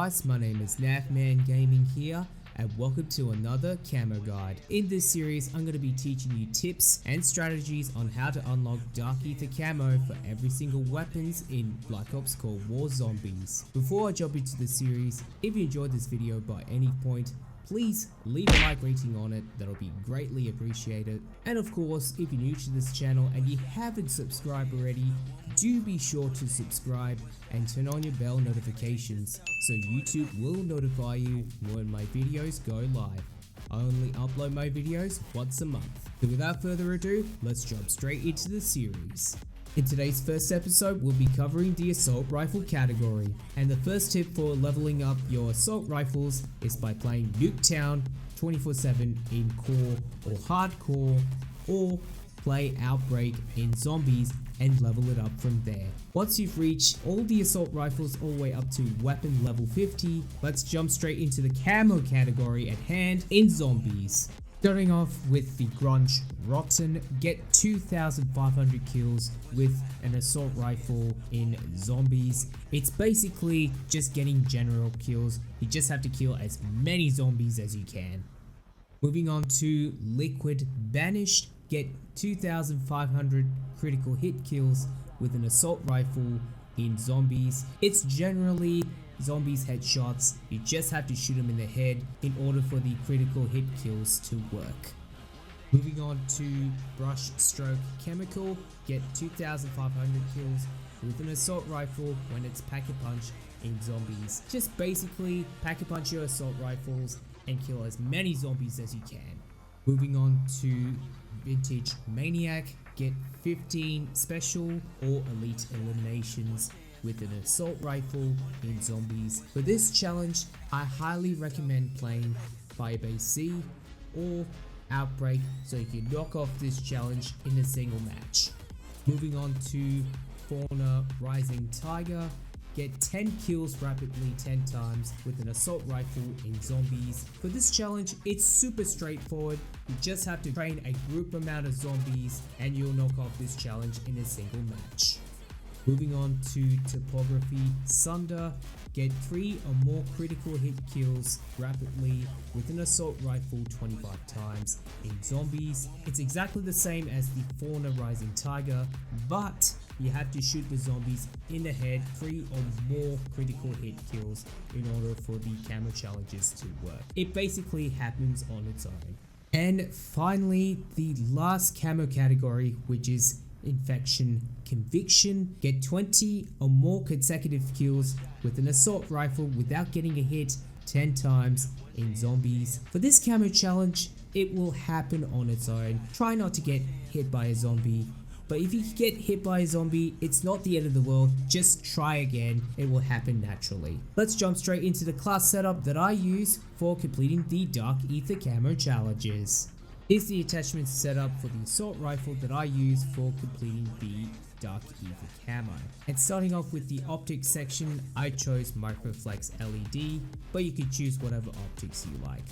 guys, my name is Navman Gaming here and welcome to another camo guide. In this series I'm going to be teaching you tips and strategies on how to unlock Dark Aether Camo for every single weapons in Black Ops Cold War Zombies. Before I jump into the series, if you enjoyed this video by any point, please leave a like rating on it, that'll be greatly appreciated. And of course, if you're new to this channel and you haven't subscribed already, do be sure to subscribe and turn on your bell notifications so YouTube will notify you when my videos go live. I only upload my videos once a month. So without further ado, let's jump straight into the series. In today's first episode, we'll be covering the assault rifle category, and the first tip for leveling up your assault rifles is by playing Nuketown 24/7 in core or hardcore, or play Outbreak in zombies and level it up from there. Once you've reached all the assault rifles all the way up to weapon level 50, let's jump straight into the camo category at hand in zombies. Starting off with the Grunge Rotten, get 2,500 kills with an assault rifle in zombies. It's basically just getting general kills. You just have to kill as many zombies as you can. Moving on to Liquid Banished, get 2,500 critical hit kills with an assault rifle in zombies. It's generally zombies headshots. You just have to shoot them in the head in order for the critical hit kills to work. Moving on to Brush Stroke Chemical, get 2,500 kills with an assault rifle when it's Pack-a-Punch in zombies. Just basically Pack-a-Punch your assault rifles and kill as many zombies as you can. Moving on to Vintage Maniac, get 15 special or elite eliminations with an assault rifle in zombies. For this challenge, I highly recommend playing Firebase C or Outbreak so you can knock off this challenge in a single match. Moving on to Fauna Rising Tiger, get 10 kills rapidly 10 times with an assault rifle in zombies. For this challenge, it's super straightforward. You just have to train a group amount of zombies and you'll knock off this challenge in a single match. Moving on to Topography Sunder, get 3 or more critical hit kills rapidly with an assault rifle 25 times in zombies. It's exactly the same as the Fauna Rising Tiger, but you have to shoot the zombies in the head 3 or more critical hit kills in order for the camo challenges to work. It basically happens on its own. And finally, the last camo category, which is Infection Conviction, get 20 or more consecutive kills with an assault rifle without getting a hit 10 times in zombies. For this camo challenge, it will happen on its own. Try not to get hit by a zombie, but if you get hit by a zombie, it's not the end of the world. Just try again, it will happen naturally. Let's jump straight into the class setup that I use for completing the Dark Aether Camo challenges. Here's the attachments set up for the assault rifle that I use for completing the Dark Aether Camo. And starting off with the optics section, I chose Microflex LED, but you could choose whatever optics you like.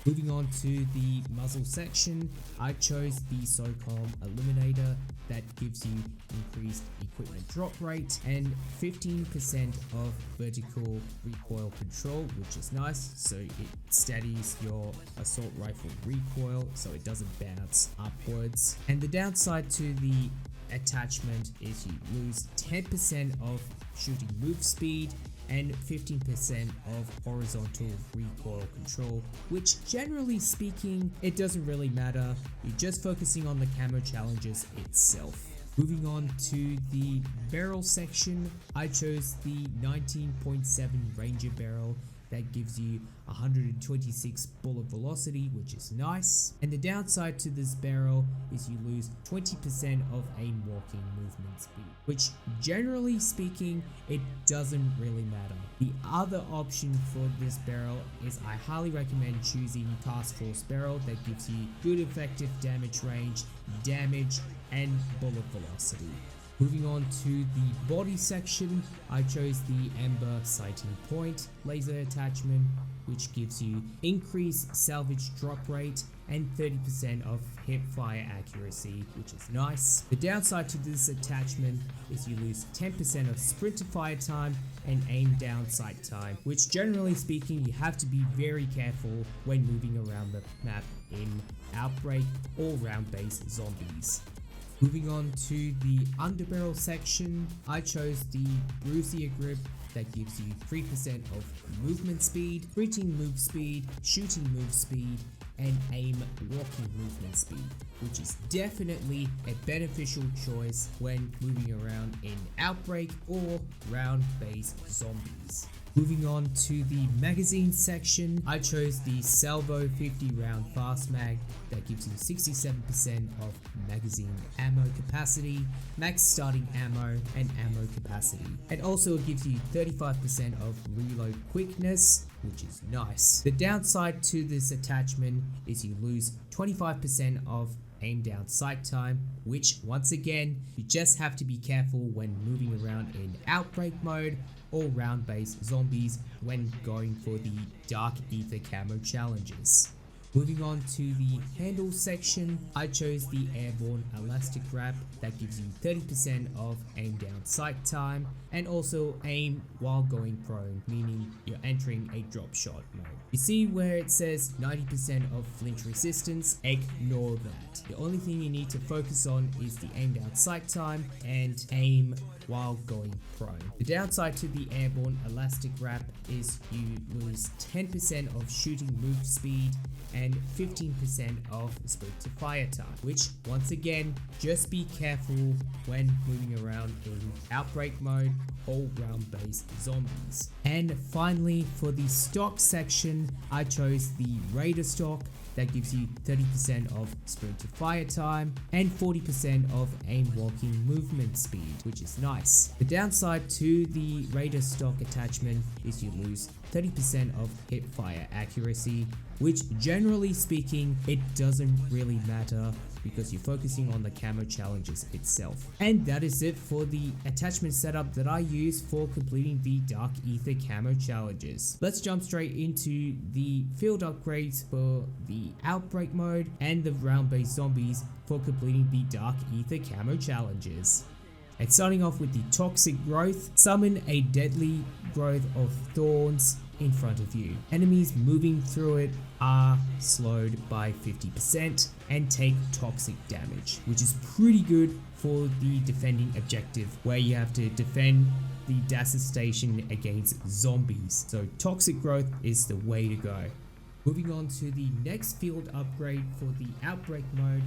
Moving on to the muzzle section, I chose the SOCOM Eliminator that gives you increased equipment drop rate and 15% of vertical recoil control, which is nice, so it steadies your assault rifle recoil so it doesn't bounce upwards. And the downside to the attachment is you lose 10% of shooting move speed and 15% of horizontal recoil control, which generally speaking, it doesn't really matter. You're just focusing on the camo challenges itself. Moving on to the barrel section, I chose the 19.7 Ranger barrel that gives you 126 bullet velocity, which is nice. And the downside to this barrel is you lose 20% of aim walking movement speed, which generally speaking, it doesn't really matter. The other option for this barrel is I highly recommend choosing Task Force barrel that gives you good effective damage range, damage, and bullet velocity. Moving on to the body section, I chose the Ember Sighting Point laser attachment which gives you increased salvage drop rate and 30% of hip fire accuracy, which is nice. The downside to this attachment is you lose 10% of sprint to fire time and aim down sight time, which generally speaking you have to be very careful when moving around the map in Outbreak or round-based zombies. Moving on to the underbarrel section, I chose the Bruiser grip that gives you 3% of movement speed, sprinting move speed, shooting move speed, and aim walking movement speed, which is definitely a beneficial choice when moving around in Outbreak or round-based zombies. Moving on to the magazine section, I chose the Salvo 50 round fast mag that gives you 67% of magazine ammo capacity, max starting ammo and ammo capacity. And also it gives you 35% of reload quickness, which is nice. The downside to this attachment is you lose 25% of aim down sight time, which once again, you just have to be careful when moving around in Outbreak mode or round-based zombies when going for the Dark Aether Camo challenges. Moving on to the handle section, I chose the Airborne Elastic Wrap that gives you 30% of aim down sight time and also aim while going prone, meaning you're entering a drop shot mode. You see where it says 90% of flinch resistance? Ignore that. The only thing you need to focus on is the aim down sight time and aim while going prone. The downside to the Airborne Elastic Wrap is you lose 10% of shooting move speed and 15% of sprint to fire time, which once again, just be careful when moving around in Outbreak mode or round-based zombies. And finally, for the stock section, I chose the Raider stock that gives you 30% of sprint to fire time and 40% of aim walking movement speed, which is nice. The downside to the Raider stock attachment is you lose 30% of hip fire accuracy, which generally speaking, it doesn't really matter because you're focusing on the camo challenges itself. And that is it for the attachment setup that I use for completing the Dark Aether Camo challenges. Let's jump straight into the field upgrades for the Outbreak mode and the round-based zombies for completing the Dark Aether Camo challenges. And starting off with the Toxic Growth, summon a deadly growth of thorns in front of you. Enemies moving through it are slowed by 50% and take toxic damage, which is pretty good for the defending objective where you have to defend the Dasser station against zombies. So Toxic Growth is the way to go. Moving on to the next field upgrade for the Outbreak mode,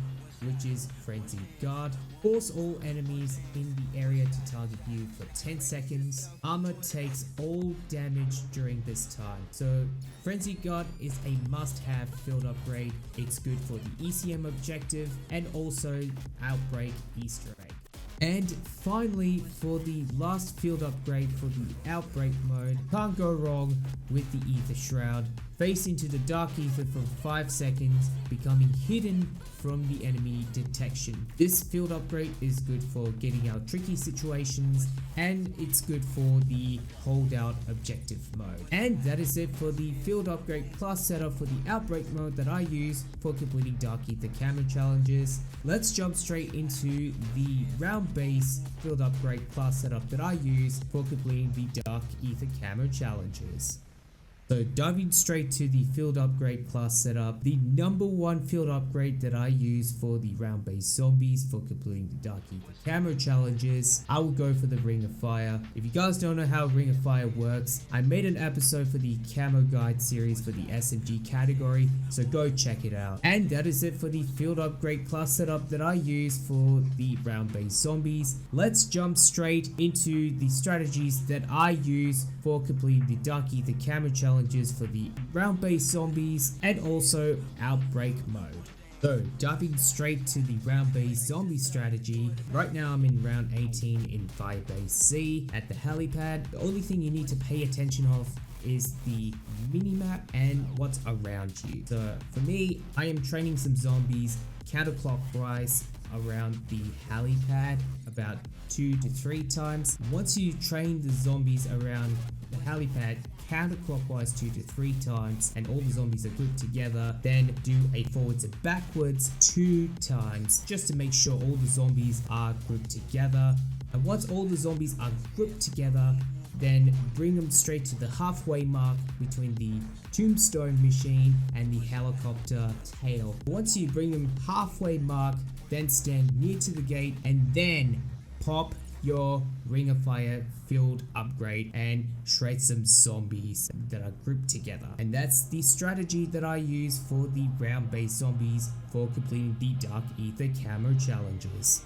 which is Frenzied Guard. Force all enemies in the area to target you for 10 seconds. Armor takes all damage during this time. So Frenzied Guard is a must-have field upgrade. It's good for the ECM objective and also Outbreak Easter egg. And finally, for the last field upgrade for the Outbreak mode, can't go wrong with the Aether Shroud. Face into the Dark Aether for 5 seconds, becoming hidden from the enemy detection. This field upgrade is good for getting out tricky situations and it's good for the holdout objective mode. And that is it for the field upgrade class setup for the Outbreak mode that I use for completing Dark Aether Camo challenges. Let's jump straight into the round-based field upgrade class setup that I use for completing the Dark Aether Camo challenges. So diving straight to the field upgrade class setup, the number one field upgrade that I use for the round-based zombies for completing the Dark Aether Camo challenges, I will go for the Ring of Fire. If you guys don't know how Ring of Fire works, I made an episode for the Camo Guide series for the SMG category, so go check it out. And that is it for the field upgrade class setup that I use for the round-based zombies. Let's jump straight into the strategies that I use for completing the Dark Aether Camo challenges for the round-based zombies and also Outbreak mode. So diving straight to the round-based zombie strategy, right now I'm in round 18 in Firebase C at the helipad. The only thing you need to pay attention of is the minimap and what's around you. So for me, I am training some zombies counterclockwise around the helipad about 2 to 3 times. Once you train the zombies around the helipad counterclockwise 2 to 3 times and all the zombies are grouped together, then do a forwards and backwards 2 times just to make sure all the zombies are grouped together. And once all the zombies are grouped together, then bring them straight to the halfway mark between the tombstone machine and the helicopter tail. Once you bring them halfway mark, then stand near to the gate and then pop your Ring of Fire field upgrade and shred some zombies that are grouped together. And that's the strategy that I use for the round based zombies for completing the Dark Aether Camo challenges.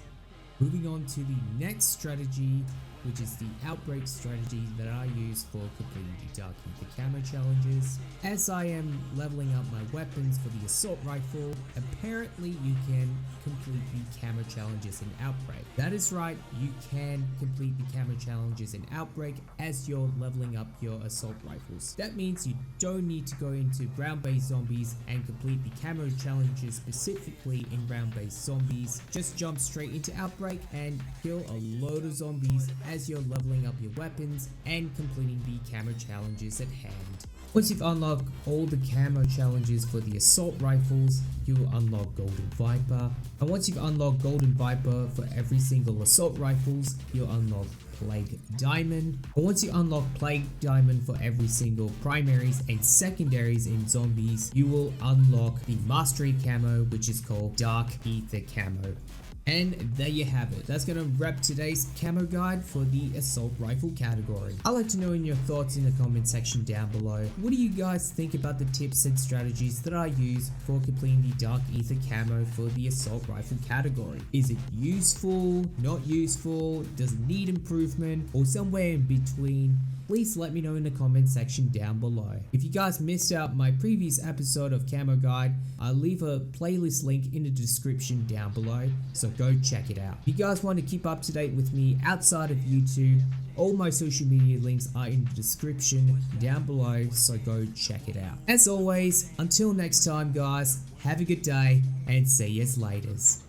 Moving on to the next strategy, which is the Outbreak Strategy that I use for completing the Dark Aether Camo challenges. As I am leveling up my weapons for the assault rifle, apparently you can complete the camo challenges in Outbreak. That is right, you can complete the camo challenges in Outbreak as you're leveling up your assault rifles. That means you don't need to go into round based zombies and complete the camo challenges specifically in round based zombies. Just jump straight into Outbreak and kill a load of zombies as you're leveling up your weapons and completing the camo challenges at hand. Once you've unlocked all the camo challenges for the assault rifles, you'll unlock Golden Viper. And once you've unlocked Golden Viper for every single assault rifles, you'll unlock Plague Diamond. And once you unlock Plague Diamond for every single primaries and secondaries in zombies, you will unlock the Mastery Camo, which is called Dark Aether Camo. And there you have it. That's gonna wrap today's camo guide for the assault rifle category. I'd like to know your thoughts in the comment section down below. What do you guys think about the tips and strategies that I use for completing the Dark Aether Camo for the assault rifle category? Is it useful, not useful, does it need improvement, or somewhere in between? Please let me know in the comment section down below. If you guys missed out my previous episode of Camo Guide, I'll leave a playlist link in the description down below, so go check it out. If you guys want to keep up to date with me outside of YouTube, all my social media links are in the description down below, so go check it out. As always, until next time guys, have a good day and see yous laters.